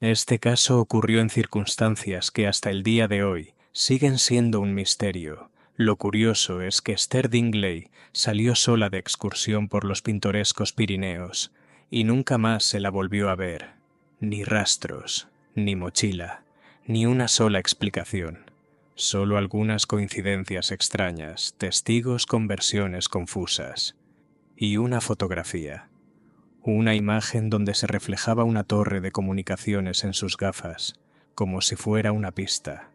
Este caso ocurrió en circunstancias que hasta el día de hoy siguen siendo un misterio. Lo curioso es que Esther Dingley salió sola de excursión por los pintorescos Pirineos y nunca más se la volvió a ver. Ni rastros, ni mochila, ni una sola explicación. Solo algunas coincidencias extrañas, testigos con versiones confusas. Y una fotografía. Una imagen donde se reflejaba una torre de comunicaciones en sus gafas, como si fuera una pista.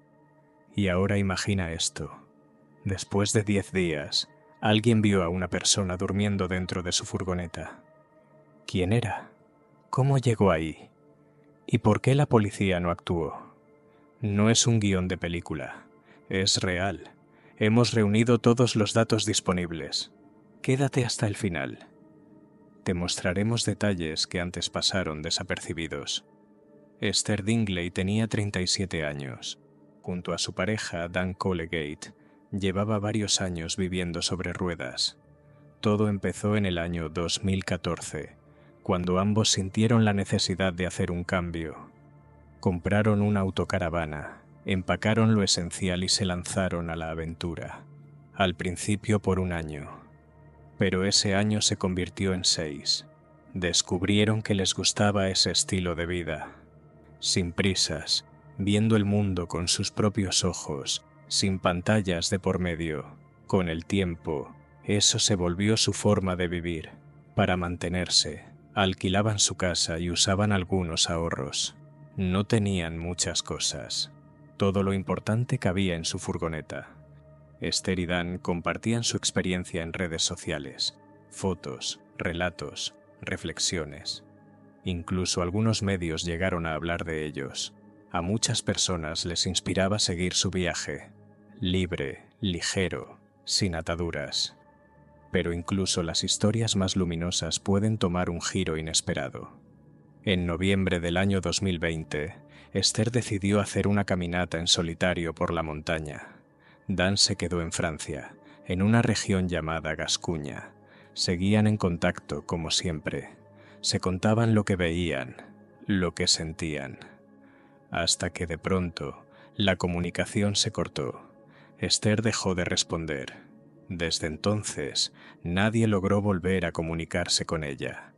Y ahora imagina esto. Después de 10 días, alguien vio a una persona durmiendo dentro de su furgoneta. ¿Quién era? ¿Cómo llegó ahí? ¿Y por qué la policía no actuó? No es un guión de película. Es real. Hemos reunido todos los datos disponibles. Quédate hasta el final. Te mostraremos detalles que antes pasaron desapercibidos. Esther Dingley tenía 37 años. Junto a su pareja, Dan Colegate, llevaba varios años viviendo sobre ruedas. Todo empezó en el año 2014, cuando ambos sintieron la necesidad de hacer un cambio. Compraron una autocaravana, empacaron lo esencial y se lanzaron a la aventura. Al principio por un año. Pero ese año se convirtió en 6. Descubrieron que les gustaba ese estilo de vida. Sin prisas, viendo el mundo con sus propios ojos, sin pantallas de por medio. Con el tiempo, eso se volvió su forma de vivir. Para mantenerse, alquilaban su casa y usaban algunos ahorros. No tenían muchas cosas. Todo lo importante cabía en su furgoneta. Esther y Dan compartían su experiencia en redes sociales, fotos, relatos, reflexiones. Incluso algunos medios llegaron a hablar de ellos. A muchas personas les inspiraba seguir su viaje, libre, ligero, sin ataduras. Pero incluso las historias más luminosas pueden tomar un giro inesperado. En noviembre del año 2020, Esther decidió hacer una caminata en solitario por la montaña. Dan se quedó en Francia, en una región llamada Gascuña. Seguían en contacto, como siempre. Se contaban lo que veían, lo que sentían. Hasta que de pronto, la comunicación se cortó. Esther dejó de responder. Desde entonces, nadie logró volver a comunicarse con ella.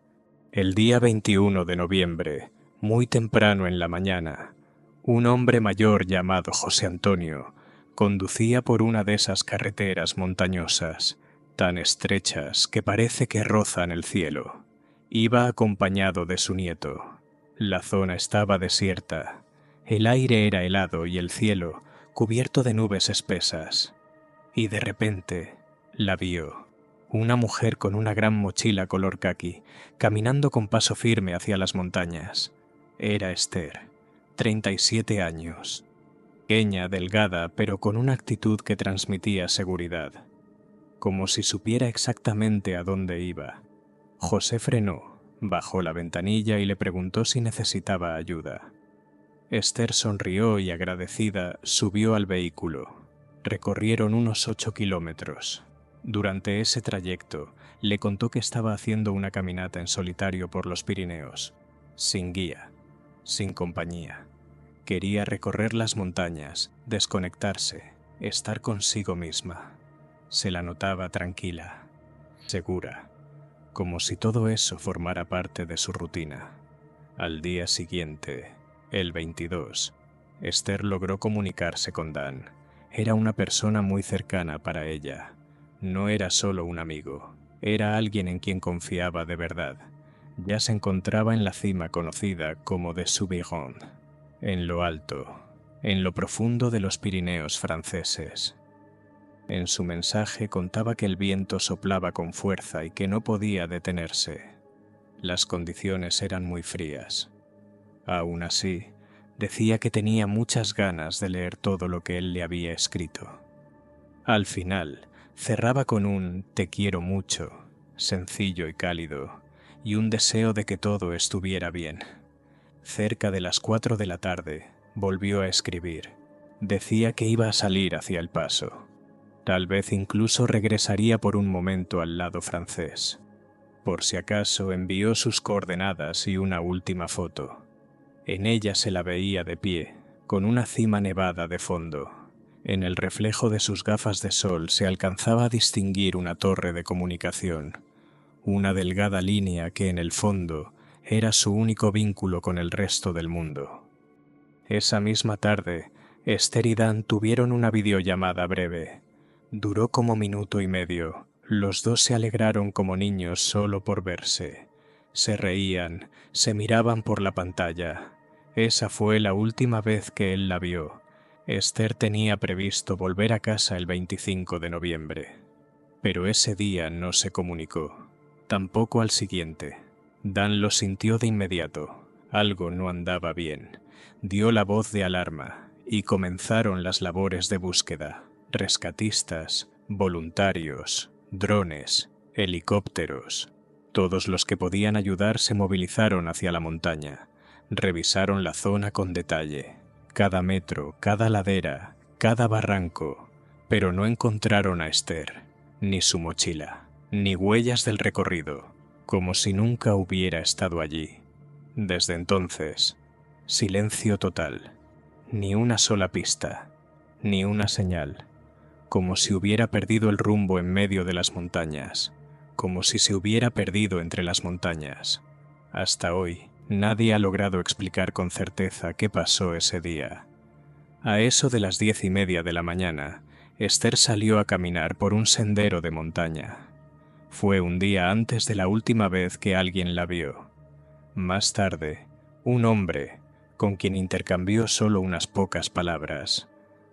El día 21 de noviembre, muy temprano en la mañana, un hombre mayor llamado José Antonio conducía por una de esas carreteras montañosas, tan estrechas que parece que rozan el cielo. Iba acompañado de su nieto. La zona estaba desierta. El aire era helado y el cielo cubierto de nubes espesas. Y de repente la vio. Una mujer con una gran mochila color caqui, caminando con paso firme hacia las montañas. Era Esther, 37 años. Pequeña, delgada, pero con una actitud que transmitía seguridad. Como si supiera exactamente a dónde iba. José frenó, bajó la ventanilla y le preguntó si necesitaba ayuda. Esther sonrió y, agradecida, subió al vehículo. Recorrieron unos 8 kilómetros. Durante ese trayecto, le contó que estaba haciendo una caminata en solitario por los Pirineos, sin guía, sin compañía. Quería recorrer las montañas, desconectarse, estar consigo misma. Se la notaba tranquila, segura, como si todo eso formara parte de su rutina. Al día siguiente, el 22, Esther logró comunicarse con Dan. Era una persona muy cercana para ella. No era solo un amigo, era alguien en quien confiaba de verdad. Ya se encontraba en la cima conocida como de Soubeyron, en lo alto, en lo profundo de los Pirineos franceses. En su mensaje contaba que el viento soplaba con fuerza y que no podía detenerse. Las condiciones eran muy frías. Aún así, decía que tenía muchas ganas de leer todo lo que él le había escrito. Al final, cerraba con un «te quiero mucho», sencillo y cálido, y un deseo de que todo estuviera bien. Cerca de las 4 de la tarde, volvió a escribir. Decía que iba a salir hacia el paso. Tal vez incluso regresaría por un momento al lado francés. Por si acaso envió sus coordenadas y una última foto. En ella se la veía de pie, con una cima nevada de fondo. En el reflejo de sus gafas de sol se alcanzaba a distinguir una torre de comunicación, una delgada línea que en el fondo era su único vínculo con el resto del mundo. Esa misma tarde, Esther y Dan tuvieron una videollamada breve. Duró como minuto y medio. Los dos se alegraron como niños solo por verse. Se reían, se miraban por la pantalla. Esa fue la última vez que él la vio. Esther tenía previsto volver a casa el 25 de noviembre. Pero ese día no se comunicó. Tampoco al siguiente. Dan lo sintió de inmediato. Algo no andaba bien. Dio la voz de alarma y comenzaron las labores de búsqueda. Rescatistas, voluntarios, drones, helicópteros. Todos los que podían ayudar se movilizaron hacia la montaña. Revisaron la zona con detalle. Cada metro, cada ladera, cada barranco. Pero no encontraron a Esther, ni su mochila, ni huellas del recorrido, como si nunca hubiera estado allí. Desde entonces, silencio total. Ni una sola pista, ni una señal. Como si hubiera perdido el rumbo en medio de las montañas, como si se hubiera perdido entre las montañas. Hasta hoy, nadie ha logrado explicar con certeza qué pasó ese día. A eso de las 10:30 de la mañana, Esther salió a caminar por un sendero de montaña. Fue un día antes de la última vez que alguien la vio. Más tarde, un hombre, con quien intercambió solo unas pocas palabras,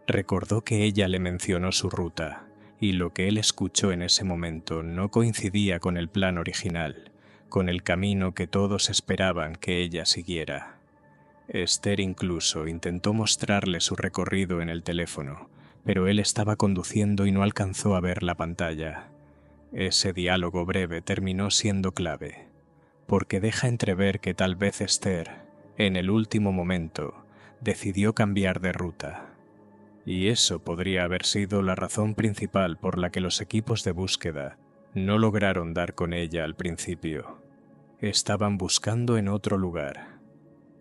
recordó que ella le mencionó su ruta, y lo que él escuchó en ese momento no coincidía con el plan original, con el camino que todos esperaban que ella siguiera. Esther incluso intentó mostrarle su recorrido en el teléfono, pero él estaba conduciendo y no alcanzó a ver la pantalla. Ese diálogo breve terminó siendo clave, porque deja entrever que tal vez Esther, en el último momento, decidió cambiar de ruta. Y eso podría haber sido la razón principal por la que los equipos de búsqueda no lograron dar con ella al principio. Estaban buscando en otro lugar.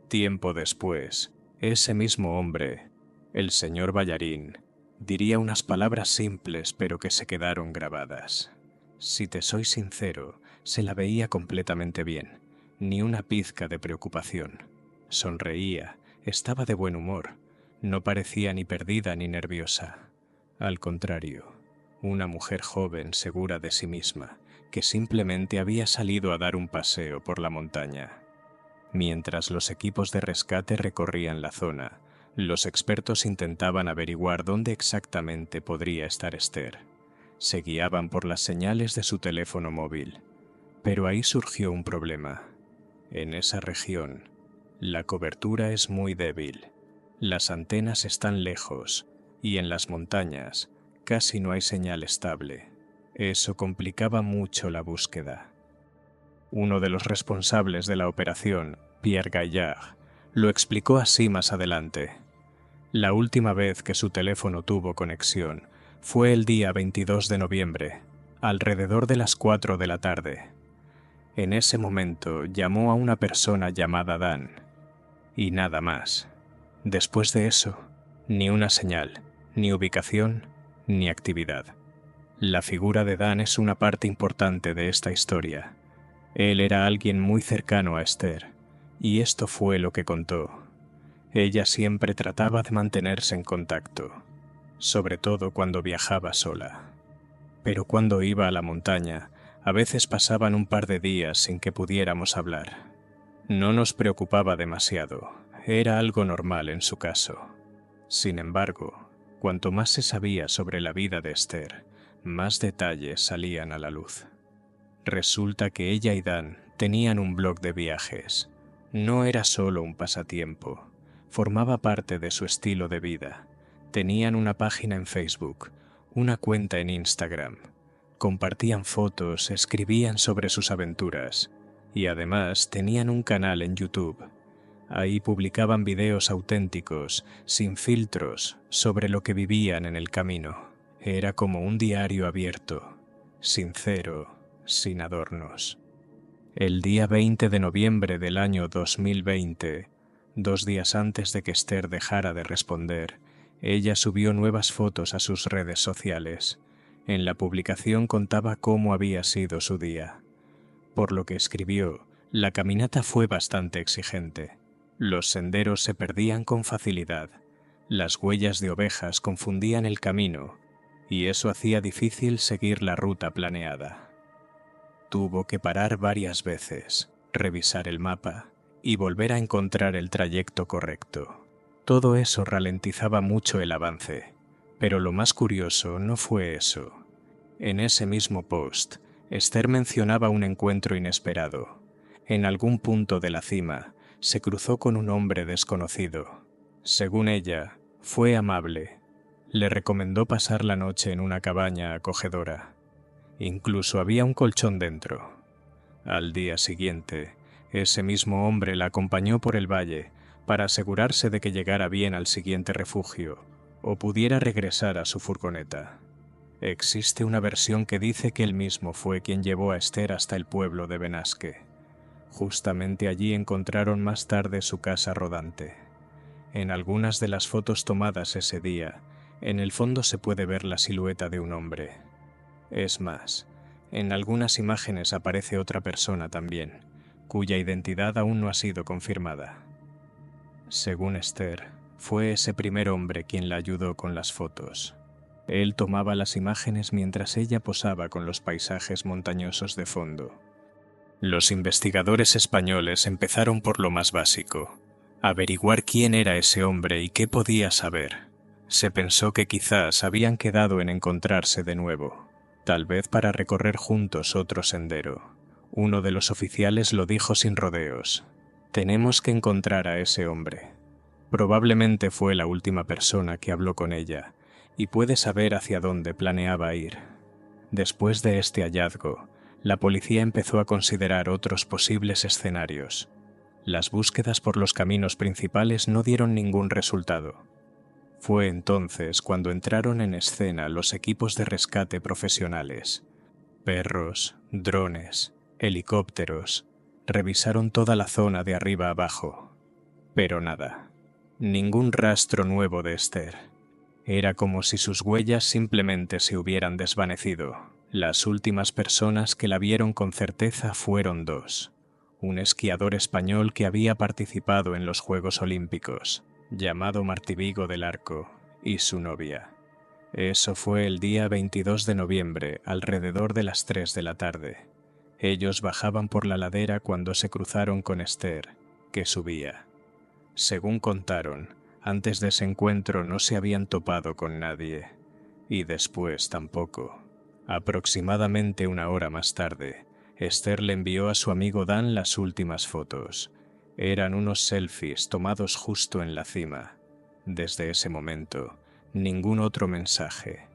Tiempo después, ese mismo hombre, el señor Ballarín, diría unas palabras simples pero que se quedaron grabadas. Si te soy sincero, se la veía completamente bien, ni una pizca de preocupación. Sonreía, estaba de buen humor, no parecía ni perdida ni nerviosa. Al contrario, una mujer joven segura de sí misma, que simplemente había salido a dar un paseo por la montaña. Mientras los equipos de rescate recorrían la zona, los expertos intentaban averiguar dónde exactamente podría estar Esther. Se guiaban por las señales de su teléfono móvil. Pero ahí surgió un problema. En esa región, la cobertura es muy débil. Las antenas están lejos y en las montañas casi no hay señal estable. Eso complicaba mucho la búsqueda. Uno de los responsables de la operación, Pierre Gaillard, lo explicó así más adelante. La última vez que su teléfono tuvo conexión fue el día 22 de noviembre, alrededor de las 4 de la tarde. En ese momento llamó a una persona llamada Dan, y nada más. Después de eso, ni una señal, ni ubicación, ni actividad. La figura de Dan es una parte importante de esta historia. Él era alguien muy cercano a Esther, y esto fue lo que contó. Ella siempre trataba de mantenerse en contacto, sobre todo cuando viajaba sola. Pero cuando iba a la montaña, a veces pasaban un par de días sin que pudiéramos hablar. No nos preocupaba demasiado, era algo normal en su caso. Sin embargo, cuanto más se sabía sobre la vida de Esther, más detalles salían a la luz. Resulta que ella y Dan tenían un blog de viajes. No era solo un pasatiempo, formaba parte de su estilo de vida. Tenían una página en Facebook, una cuenta en Instagram. Compartían fotos, escribían sobre sus aventuras y además tenían un canal en YouTube. Ahí publicaban videos auténticos, sin filtros, sobre lo que vivían en el camino. Era como un diario abierto, sincero, sin adornos. El día 20 de noviembre del año 2020, 2 días antes de que Esther dejara de responder, ella subió nuevas fotos a sus redes sociales. En la publicación contaba cómo había sido su día. Por lo que escribió, la caminata fue bastante exigente. Los senderos se perdían con facilidad. Las huellas de ovejas confundían el camino, y eso hacía difícil seguir la ruta planeada. Tuvo que parar varias veces, revisar el mapa y volver a encontrar el trayecto correcto. Todo eso ralentizaba mucho el avance, pero lo más curioso no fue eso. En ese mismo post, Esther mencionaba un encuentro inesperado. En algún punto de la cima, se cruzó con un hombre desconocido. Según ella, fue amable. Le recomendó pasar la noche en una cabaña acogedora. Incluso había un colchón dentro. Al día siguiente, ese mismo hombre la acompañó por el valle para asegurarse de que llegara bien al siguiente refugio o pudiera regresar a su furgoneta. Existe una versión que dice que él mismo fue quien llevó a Esther hasta el pueblo de Benasque. Justamente allí encontraron más tarde su casa rodante. En algunas de las fotos tomadas ese día, en el fondo se puede ver la silueta de un hombre. Es más, en algunas imágenes aparece otra persona también, cuya identidad aún no ha sido confirmada. Según Esther, fue ese primer hombre quien la ayudó con las fotos. Él tomaba las imágenes mientras ella posaba con los paisajes montañosos de fondo. Los investigadores españoles empezaron por lo más básico: averiguar quién era ese hombre y qué podía saber. Se pensó que quizás habían quedado en encontrarse de nuevo, tal vez para recorrer juntos otro sendero. Uno de los oficiales lo dijo sin rodeos: «Tenemos que encontrar a ese hombre». Probablemente fue la última persona que habló con ella, y puede saber hacia dónde planeaba ir. Después de este hallazgo, la policía empezó a considerar otros posibles escenarios. Las búsquedas por los caminos principales no dieron ningún resultado. Fue entonces cuando entraron en escena los equipos de rescate profesionales. Perros, drones, helicópteros, revisaron toda la zona de arriba abajo. Pero nada. Ningún rastro nuevo de Esther. Era como si sus huellas simplemente se hubieran desvanecido. Las últimas personas que la vieron con certeza fueron dos: un esquiador español que había participado en los Juegos Olímpicos, llamado Martí Vigo del Arco, y su novia. Eso fue el día 22 de noviembre, alrededor de las 3 de la tarde. Ellos bajaban por la ladera cuando se cruzaron con Esther, que subía. Según contaron, antes de ese encuentro no se habían topado con nadie, y después tampoco. Aproximadamente 1 hora más tarde, Esther le envió a su amigo Dan las últimas fotos. Eran unos selfies tomados justo en la cima. Desde ese momento, ningún otro mensaje,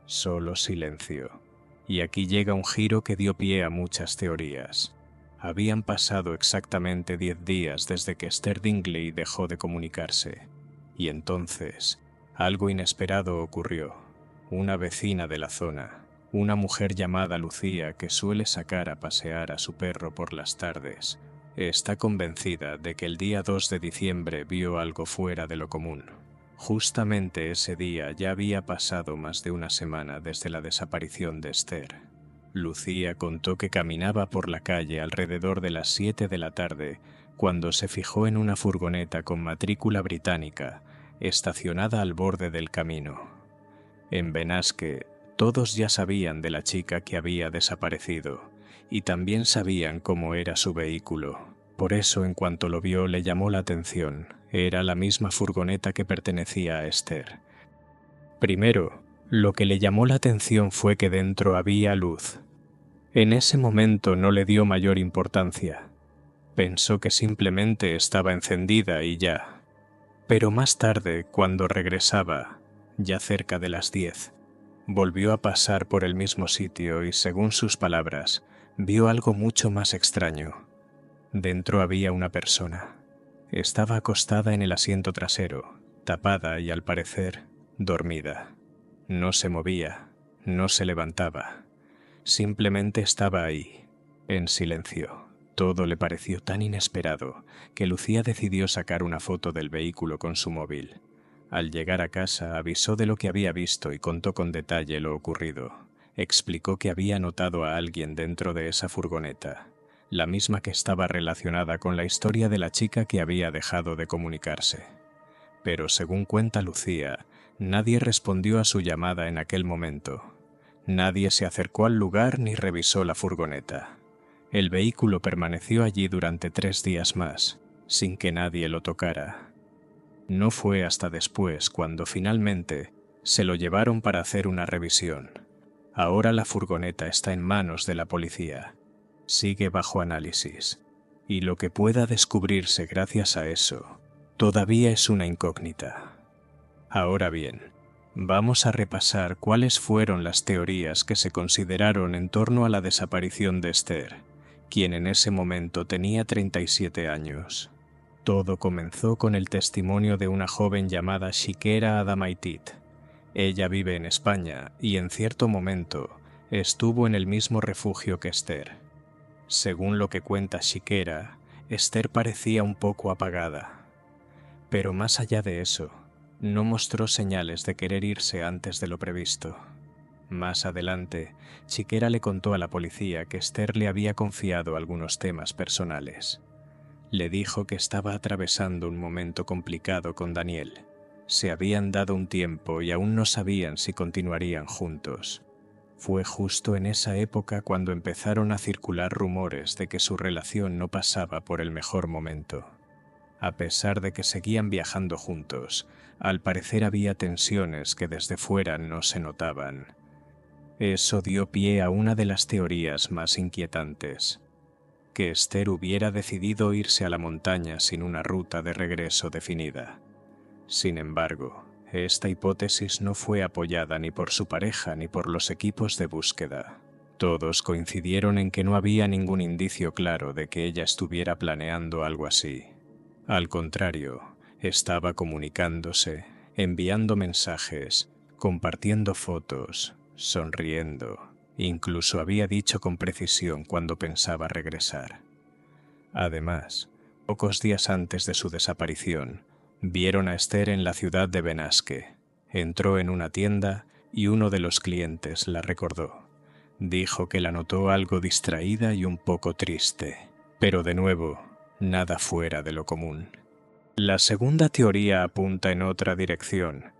solo silencio. Y aquí llega un giro que dio pie a muchas teorías. Habían pasado exactamente 10 días desde que Esther Dingley dejó de comunicarse. Y entonces, algo inesperado ocurrió. Una vecina de la zona, una mujer llamada Lucía que suele sacar a pasear a su perro por las tardes, está convencida de que el día 2 de diciembre vio algo fuera de lo común. Justamente ese día ya había pasado más de 1 semana desde la desaparición de Esther. Lucía contó que caminaba por la calle alrededor de las 7 de la tarde cuando se fijó en una furgoneta con matrícula británica estacionada al borde del camino. En Benasque, todos ya sabían de la chica que había desaparecido y también sabían cómo era su vehículo. Por eso, en cuanto lo vio, le llamó la atención. Era la misma furgoneta que pertenecía a Esther. Primero, lo que le llamó la atención fue que dentro había luz. En ese momento no le dio mayor importancia. Pensó que simplemente estaba encendida y ya. Pero más tarde, cuando regresaba, ya cerca de las 10, volvió a pasar por el mismo sitio y, según sus palabras, vio algo mucho más extraño. Dentro había una persona. Estaba acostada en el asiento trasero, tapada y, al parecer, dormida. No se movía, no se levantaba. Simplemente estaba ahí, en silencio. Todo le pareció tan inesperado que Lucía decidió sacar una foto del vehículo con su móvil. Al llegar a casa avisó de lo que había visto y contó con detalle lo ocurrido. Explicó que había notado a alguien dentro de esa furgoneta, la misma que estaba relacionada con la historia de la chica que había dejado de comunicarse. Pero según cuenta Lucía, nadie respondió a su llamada en aquel momento. Nadie se acercó al lugar ni revisó la furgoneta. El vehículo permaneció allí durante 3 días más, sin que nadie lo tocara. No fue hasta después cuando finalmente se lo llevaron para hacer una revisión. Ahora la furgoneta está en manos de la policía. Sigue bajo análisis. Y lo que pueda descubrirse gracias a eso todavía es una incógnita. Ahora bien, vamos a repasar cuáles fueron las teorías que se consideraron en torno a la desaparición de Esther, quien en ese momento tenía 37 años. Todo comenzó con el testimonio de una joven llamada Shikera Adamaitit. Ella vive en España y en cierto momento estuvo en el mismo refugio que Esther. Según lo que cuenta Shikera, Esther parecía un poco apagada. Pero más allá de eso, no mostró señales de querer irse antes de lo previsto. Más adelante, Shikera le contó a la policía que Esther le había confiado algunos temas personales. Le dijo que estaba atravesando un momento complicado con Daniel. Se habían dado un tiempo y aún no sabían si continuarían juntos. Fue justo en esa época cuando empezaron a circular rumores de que su relación no pasaba por el mejor momento. A pesar de que seguían viajando juntos, al parecer había tensiones que desde fuera no se notaban. Eso dio pie a una de las teorías más inquietantes: que Esther hubiera decidido irse a la montaña sin una ruta de regreso definida. Sin embargo, esta hipótesis no fue apoyada ni por su pareja ni por los equipos de búsqueda. Todos coincidieron en que no había ningún indicio claro de que ella estuviera planeando algo así. Al contrario, estaba comunicándose, enviando mensajes, compartiendo fotos, sonriendo. Incluso había dicho con precisión cuando pensaba regresar. Además, pocos días antes de su desaparición, vieron a Esther en la ciudad de Benasque. Entró en una tienda y uno de los clientes la recordó. Dijo que la notó algo distraída y un poco triste, pero de nuevo, nada fuera de lo común. La segunda teoría apunta en otra dirección.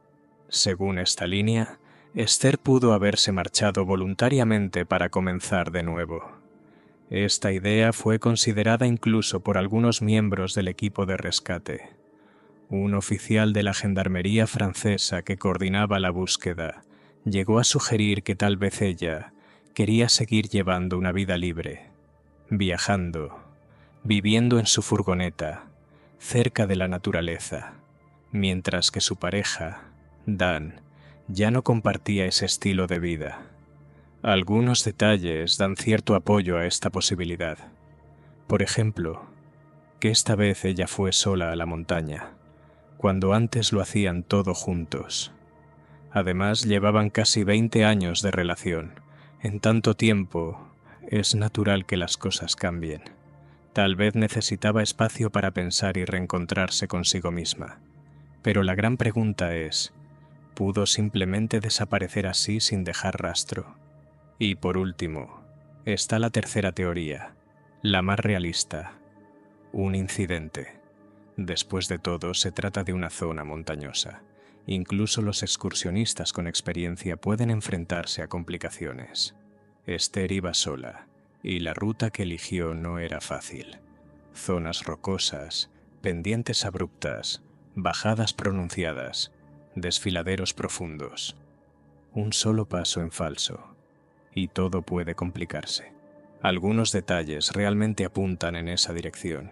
Según esta línea, Esther pudo haberse marchado voluntariamente para comenzar de nuevo. Esta idea fue considerada incluso por algunos miembros del equipo de rescate. Un oficial de la gendarmería francesa que coordinaba la búsqueda llegó a sugerir que tal vez ella quería seguir llevando una vida libre, viajando, viviendo en su furgoneta, cerca de la naturaleza, mientras que su pareja, Dan, ya no compartía ese estilo de vida. Algunos detalles dan cierto apoyo a esta posibilidad. Por ejemplo, que esta vez ella fue sola a la montaña, cuando antes lo hacían todo juntos. Además, llevaban casi 20 años de relación. En tanto tiempo, es natural que las cosas cambien. Tal vez necesitaba espacio para pensar y reencontrarse consigo misma. Pero la gran pregunta es: ¿pudo simplemente desaparecer así sin dejar rastro? Y por último, está la tercera teoría, la más realista: un incidente. Después de todo, se trata de una zona montañosa. Incluso los excursionistas con experiencia pueden enfrentarse a complicaciones. Esther iba sola, y la ruta que eligió no era fácil. Zonas rocosas, pendientes abruptas, bajadas pronunciadas, desfiladeros profundos. Un solo paso en falso, y todo puede complicarse. Algunos detalles realmente apuntan en esa dirección.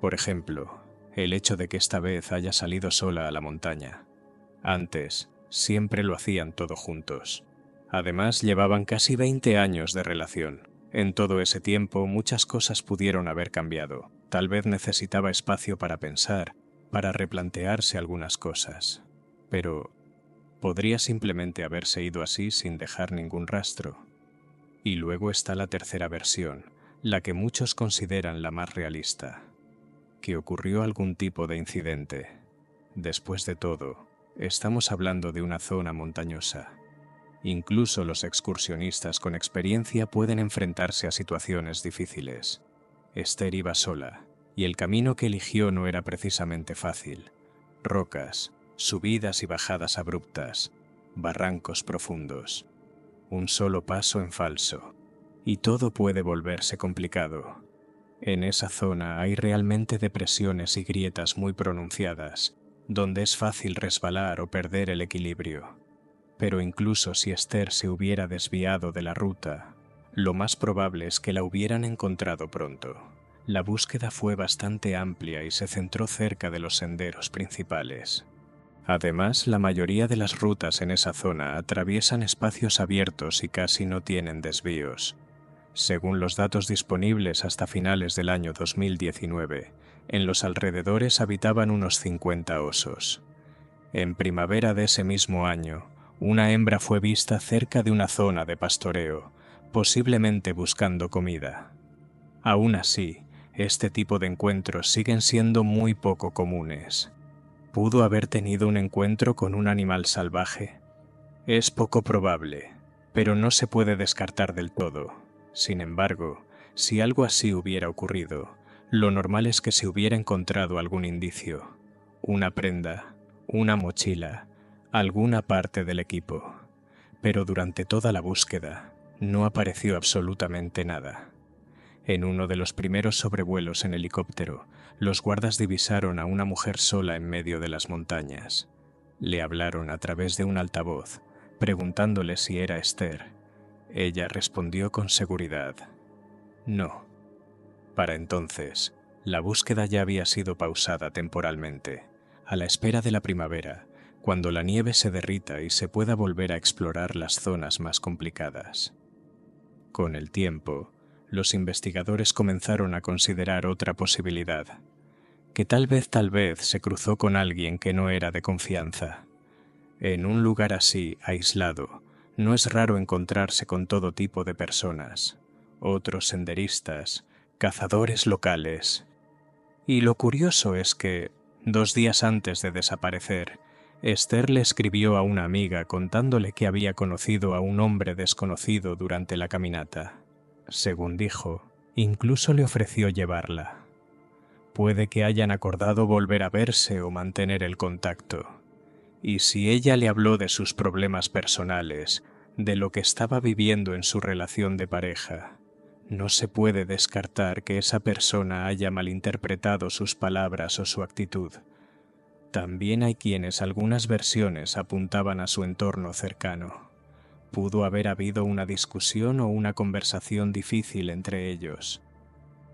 Por ejemplo, el hecho de que esta vez haya salido sola a la montaña. Antes, siempre lo hacían todo juntos. Además, llevaban casi 20 años de relación. En todo ese tiempo, muchas cosas pudieron haber cambiado. Tal vez necesitaba espacio para pensar, para replantearse algunas cosas. Pero podría simplemente haberse ido así sin dejar ningún rastro. Y luego está la tercera versión, la que muchos consideran la más realista, que ocurrió algún tipo de incidente. Después de todo, estamos hablando de una zona montañosa. Incluso los excursionistas con experiencia pueden enfrentarse a situaciones difíciles. Esther iba sola, y el camino que eligió no era precisamente fácil. Rocas, subidas y bajadas abruptas, barrancos profundos. Un solo paso en falso, y todo puede volverse complicado. En esa zona hay realmente depresiones y grietas muy pronunciadas, donde es fácil resbalar o perder el equilibrio. Pero incluso si Esther se hubiera desviado de la ruta, lo más probable es que la hubieran encontrado pronto. La búsqueda fue bastante amplia y se centró cerca de los senderos principales. Además, la mayoría de las rutas en esa zona atraviesan espacios abiertos y casi no tienen desvíos. Según los datos disponibles hasta finales del año 2019, en los alrededores habitaban unos 50 osos. En primavera de ese mismo año, una hembra fue vista cerca de una zona de pastoreo, posiblemente buscando comida. Aún así, este tipo de encuentros siguen siendo muy poco comunes. ¿Pudo haber tenido un encuentro con un animal salvaje? Es poco probable, pero no se puede descartar del todo. Sin embargo, si algo así hubiera ocurrido, lo normal es que se hubiera encontrado algún indicio, una prenda, una mochila, alguna parte del equipo. Pero durante toda la búsqueda, no apareció absolutamente nada. En uno de los primeros sobrevuelos en helicóptero, los guardas divisaron a una mujer sola en medio de las montañas. Le hablaron a través de un altavoz, preguntándole si era Esther. Ella respondió con seguridad: no. Para entonces, la búsqueda ya había sido pausada temporalmente, a la espera de la primavera, cuando la nieve se derrita y se pueda volver a explorar las zonas más complicadas. Con el tiempo, los investigadores comenzaron a considerar otra posibilidad, que tal vez se cruzó con alguien que no era de confianza. En un lugar así, aislado, no es raro encontrarse con todo tipo de personas, otros senderistas, cazadores locales. Y lo curioso es que, 2 días antes de desaparecer, Esther le escribió a una amiga contándole que había conocido a un hombre desconocido durante la caminata. Según dijo, incluso le ofreció llevarla. Puede que hayan acordado volver a verse o mantener el contacto. Y si ella le habló de sus problemas personales, de lo que estaba viviendo en su relación de pareja, no se puede descartar que esa persona haya malinterpretado sus palabras o su actitud. También hay quienes algunas versiones apuntaban a su entorno cercano. Pudo haber habido una discusión o una conversación difícil entre ellos.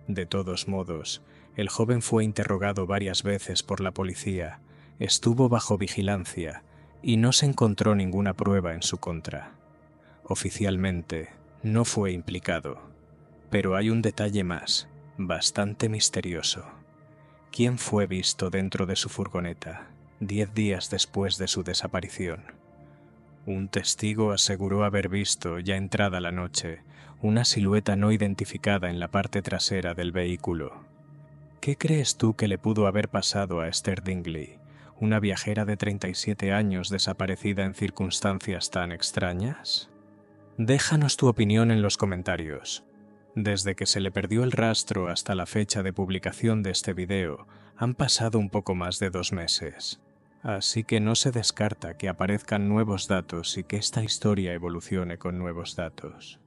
De todos modos, el joven fue interrogado varias veces por la policía, estuvo bajo vigilancia y no se encontró ninguna prueba en su contra. Oficialmente, no fue implicado. Pero hay un detalle más, bastante misterioso. ¿Quién fue visto dentro de su furgoneta 10 días después de su desaparición? Un testigo aseguró haber visto, ya entrada la noche, una silueta no identificada en la parte trasera del vehículo. ¿Qué crees tú que le pudo haber pasado a Esther Dingley, una viajera de 37 años desaparecida en circunstancias tan extrañas? Déjanos tu opinión en los comentarios. Desde que se le perdió el rastro hasta la fecha de publicación de este video, han pasado un poco más de 2 meses. Así que no se descarta que aparezcan nuevos datos y que esta historia evolucione con nuevos datos.